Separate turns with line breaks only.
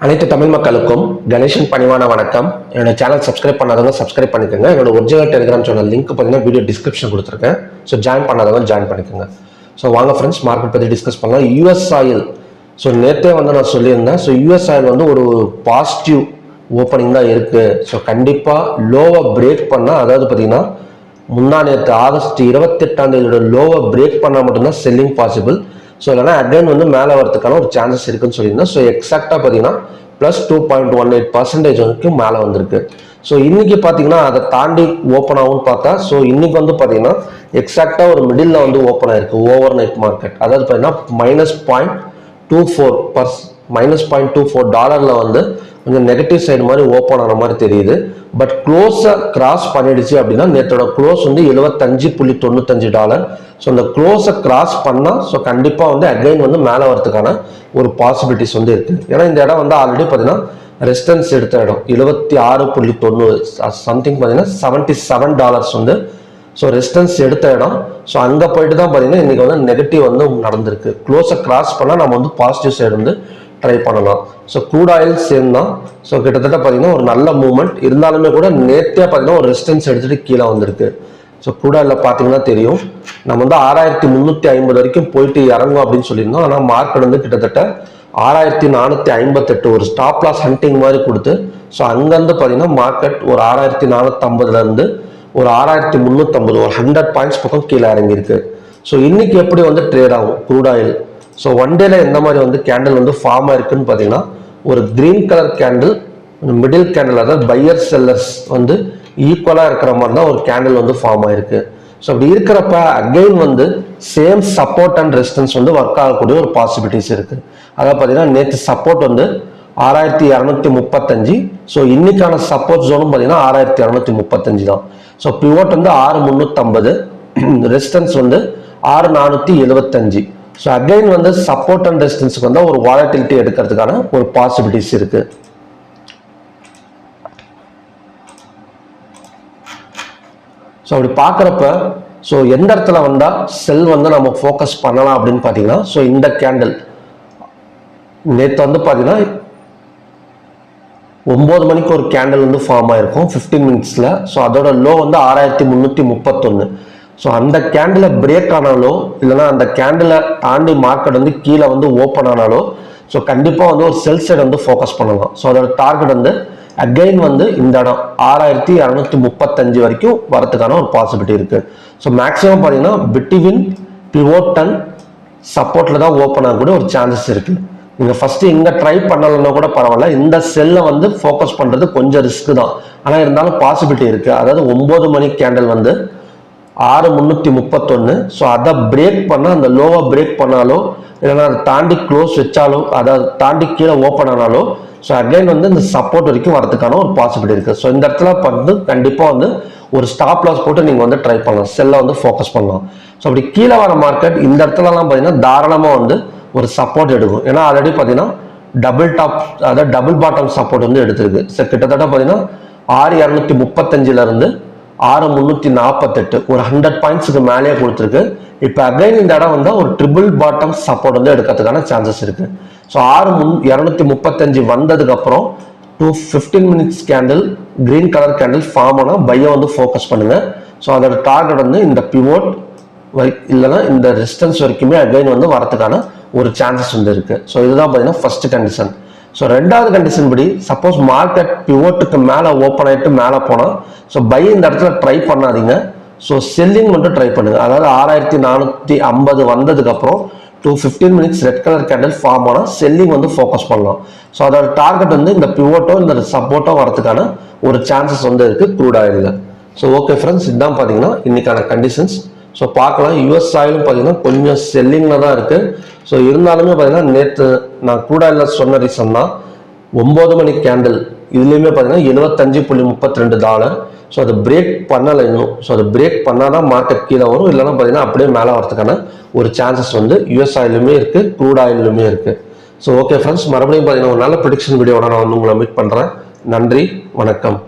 அனைத்து தமிழ் மக்களுக்கும் கணேசன் பணிவான வணக்கம். என்னோட சேனல் சப்ஸ்கிரைப் பண்ணாதவங்க சப்ஸ்கிரைப் பண்ணிக்கோங்க. என்னோட ஒரிஜினல் டெலிகிராம் சேனல் லிங்க் பார்த்தீங்கன்னா வீடியோ டிஸ்கிரிப்ஷன் கொடுத்துருக்கேன். ஸோ ஜாயின் பண்ணாதவங்க ஜாயின் பண்ணிக்கோங்க. ஸோ வாங்க ஃப்ரெண்ட்ஸ், மார்க்கெட் பற்றி டிஸ்கஸ் பண்ணலாம். யூஎஸ் ஆயில், ஸோ நேற்றே நான் சொல்லியிருந்தேன். ஸோ யூஎஸ் ஆயில் ஒரு பாசிட்டிவ் ஓப்பனிங் தான் இருக்குது. ஸோ கண்டிப்பாக லோவை பிரேக் பண்ணால், அதாவது பார்த்தீங்கன்னா முன்னா நேற்று ஆகஸ்ட் 28 லோவை பிரேக் பண்ணால் மட்டும்தான் செல்லிங் பாசிபிள். ஸோ இல்லைனா அகைன் மேலே வரதுக்கான ஒரு சான்சஸ் இருக்குன்னு சொல்லியிருந்தேன். ஸோ எக்ஸாக்டாக பார்த்தீங்கன்னா +2.18% வரைக்கும் மேலே வந்திருக்கு. ஸோ இன்னைக்கு பார்த்தீங்கன்னா அதை தாண்டி ஓப்பன் ஆகும்னு பார்த்தா, ஸோ இன்னைக்கு பார்த்தீங்கன்னா எக்ஸாக்டாக ஒரு மிடில் ஓப்பன் ஆயிருக்கு ஓவர் நைட் மார்க்கெட். அதாவது பார்த்தீங்கன்னா -0.24 கொஞ்சம் நெகட்டிவ் சைடு மாதிரி ஓப்பன் ஆன மாதிரி தெரியுது. பட் க்ளோஸை கிராஸ் பண்ணிடுச்சு அப்படின்னா, நேற்றோட க்ளோஸ் $75.95. ஸோ அந்த க்ளோஸை கிராஸ் பண்ணால் ஸோ கண்டிப்பாக அகைன் மேலே வரதுக்கான ஒரு பாசிபிலிட்டிஸ் இருக்குது. ஏன்னா இந்த இடம் ஆல்ரெடி பார்த்தீங்கன்னா ரெசிஸ்டன்ஸ் எடுத்த இடம் 76.90 சம்திங் பார்த்தீங்கன்னா $77 ஸோ ரெசிஸ்டன்ஸ் எடுத்த இடம். ஸோ அங்கே போயிட்டு தான் பார்த்தீங்கன்னா இன்றைக்கி நெகட்டிவ் நடந்திருக்கு. க்ளோஸை கிராஸ் பண்ணால் நம்ம பாசிட்டிவ் சைடு ட்ரை பண்ணலாம். ஸோ க்ரூட் ஆயில் சேம் தான். ஸோ கிட்டத்தட்ட பார்த்தீங்கன்னா ஒரு நல்ல மூவ்மெண்ட் இருந்தாலுமே கூட நேற்றே பார்த்தீங்கன்னா ஒரு ரெசிஸ்டன்ஸ் எடுத்துகிட்டு கீழே வந்திருக்கு. ஸோ க்ரூட் ஆயிலில் பார்த்தீங்கன்னா தெரியும், நம்ம 6350 வரைக்கும் போயிட்டு இறங்கும் அப்படின்னு சொல்லியிருந்தோம். ஆனால் மார்க்கெட் கிட்டத்தட்ட 6458 ஒரு ஸ்டாப் லாஸ் ஹண்டிங் மாதிரி கொடுத்து, ஸோ அங்கேருந்து பார்த்தீங்கன்னா மார்க்கெட் ஒரு 6450 ஒரு 6350 ஒரு 100 பாயிண்ட்ஸ் பக்கம் கீழே இறங்கியிருக்கு. ஸோ இன்னைக்கு எப்படி ட்ரேட் ஆகும் க்ரூட் ஆயில்? ஸோ ஒன் டேல எந்த மாதிரி கேண்டில் ஃபார்ம் ஆயிருக்குன்னு பார்த்தீங்கன்னா, ஒரு green colour candle middle candle, அதாவது பையர் செல்லர்ஸ் ஈக்குவலாக இருக்கிற மாதிரி தான் ஒரு கேண்டில் ஃபார்ம் ஆயிருக்கு. ஸோ அப்படி இருக்கிறப்ப again same support and resistance work ஆகக்கூடிய ஒரு பாசிபிலிட்டிஸ் இருக்கு. அதாவது பார்த்தீங்கன்னா நேற்று சப்போர்ட் 6235. ஸோ இன்னைக்கான சப்போர்ட் ஜோனும் பார்த்தீங்கன்னா 6235 தான். So pivot 6350, resistance 6475. So again support and ரெசிஸ்டன்ஸுக்கு ஒரு வாலட்டிலிட்டி எடுக்கிறதுக்கான ஒரு பாசிபிலிட்டிஸ் இருக்கு. ஸோ அப்படி பார்க்குறப்ப ஸோ எந்த இடத்துல செல் நம்ம ஃபோக்கஸ் பண்ணலாம் அப்படின்னு பார்த்தீங்கன்னா, ஸோ இந்த கேண்டில் நேற்று பார்த்தீங்கன்னா 9 மணிக்கு ஒரு கேண்டில் ஃபார்ம் ஆயிருக்கும் 15 மினிட்ஸில். ஸோ அதோட லோ 6331. ஸோ அந்த கேண்டில் பிரேக் ஆனாலோ இல்லைன்னா அந்த கேண்டிலை தாண்டி மார்க்கெட் கீழே ஓப்பன் ஆனாலோ ஸோ கண்டிப்பாக ஒரு செல் சைடு ஃபோக்கஸ் பண்ணலாம். ஸோ அதோட டார்கெட் அகைன் இந்த இடம் 6235 வரைக்கும் வரதுக்கான ஒரு பாசிபிலிட்டி இருக்கு. ஸோ மேக்ஸிமம் பார்த்தீங்கன்னா பிட்வீன் பிவோட் அண்ட் சப்போர்ட்ல தான் ஓப்பன் ஆகக்கூடிய ஒரு சான்சஸ் இருக்கு. நீங்க ஃபர்ஸ்ட் இங்க ட்ரை பண்ணலன்னா கூட பரவாயில்ல, இந்த செல்லை ஃபோக்கஸ் பண்றது கொஞ்சம் ரிஸ்க் தான். ஆனால் இருந்தாலும் பாசிபிலிட்டி இருக்கு. அதாவது 9 மணி கேண்டில் 6331. ஸோ அதை பிரேக் பண்ணால், அந்த லோவை பிரேக் பண்ணாலோ இல்லைன்னா அதை தாண்டி க்ளோஸ் வச்சாலோ, அதை தாண்டி கீழே ஓப்பன் ஆனாலோ ஸோ அகைன் இந்த சப்போர்ட் வரைக்கும் வரதுக்கான ஒரு பாசிபிலிட்டி இருக்கு. ஸோ இந்த இடத்துல கண்டிப்பாக ஒரு ஸ்டாப் லாஸ் போட்டு நீங்கள் ட்ரை பண்ணலாம், செல்லை ஃபோக்கஸ் பண்ணலாம். ஸோ அப்படி கீழே வர மார்க்கெட் இந்த இடத்துலலாம் பார்த்தீங்கன்னா தாராளமாக ஒரு சப்போர்ட் எடுக்கும். ஏன்னா ஆல்ரெடி பார்த்தீங்கன்னா டபுள் டாப், அதாவது டபுள் பாட்டம் சப்போர்ட் எடுத்திருக்கு. ஸோ கிட்டத்தட்ட பார்த்தீங்கன்னா 6235 6348 ஒரு 100 பாயிண்ட்ஸுக்கு மேலேயே கொடுத்துருக்கு. இப்போ அகைன் இந்த இடம் ஒரு ட்ரிபிள் பாட்டம் சப்போர்ட் எடுக்கிறதுக்கான சான்சஸ் இருக்கு. ஸோ 6235 வந்ததுக்கு அப்புறம் 15 minutes candle green colour candle form ஆனால் பையை ஃபோக்கஸ் பண்ணுங்க. ஸோ அதோட டார்கெட் இந்த பிவோட் இல்லைன்னா இந்த ரெசிஸ்டன்ஸ் வரைக்குமே அகைன் வரதுக்கான ஒரு சான்சஸ் இருக்கு. ஸோ இதுதான் பார்த்தீங்கன்னா ஃபர்ஸ்ட் கண்டிஷன். ஸோ ரெண்டாவது கண்டிஷன் படி, சப்போஸ் மார்க்கெட் பிவோட்டுக்கு மேலே ஓப்பன் ஆகிட்டு மேலே போனால் ஸோ பை இந்த இடத்துல ட்ரை பண்ணாதீங்க. ஸோ செல்லிங் ட்ரை பண்ணுங்க. அதாவது 6450 வந்ததுக்கப்புறம் 15 minutes red colour candle form ஆனால் செல்லிங் ஃபோக்கஸ் பண்ணலாம். ஸோ அதோட டார்கெட் இந்த பிவோட்டோ இந்த சப்போர்ட்டோ வரதுக்கான ஒரு சான்சஸ் இருக்கு க்ரூட் ஆயிலில். ஸோ ஓகே ஃப்ரெண்ட்ஸ், இதுதான் பார்த்தீங்கன்னா இன்னைக்கான கண்டிஷன்ஸ். ஸோ பார்க்கலாம். யூஎஸ் ஆயிலும் பார்த்தீங்கன்னா கொஞ்சம் செல்லிங்கில் தான் இருக்குது. ஸோ இருந்தாலுமே பார்த்தீங்கன்னா நேற்று நான் க்ரூட் ஆயிலில் சொன்ன ரீசன் தான் 9 மணி கேண்டில் இதுலேயுமே பார்த்தீங்கன்னா $75.32. ஸோ அது பிரேக் பண்ணலை இன்னும். ஸோ அது பிரேக் பண்ணால் தான் மார்க்கெட் கீழே வரும், இல்லைன்னா பார்த்தீங்கன்னா அப்படியே மேலே வரதுக்கான ஒரு சான்சஸ் யூஎஸ் ஆயிலுமே இருக்குது, க்ரூட் ஆயிலுமே இருக்குது. ஸோ ஓகே ஃப்ரெண்ட்ஸ், மறுபடியும் பார்த்தீங்கன்னா ஒரு நல்ல ப்ரெடிக்ஷன் வீடியோட நான் உங்களை மீட் பண்ணுறேன். நன்றி, வணக்கம்.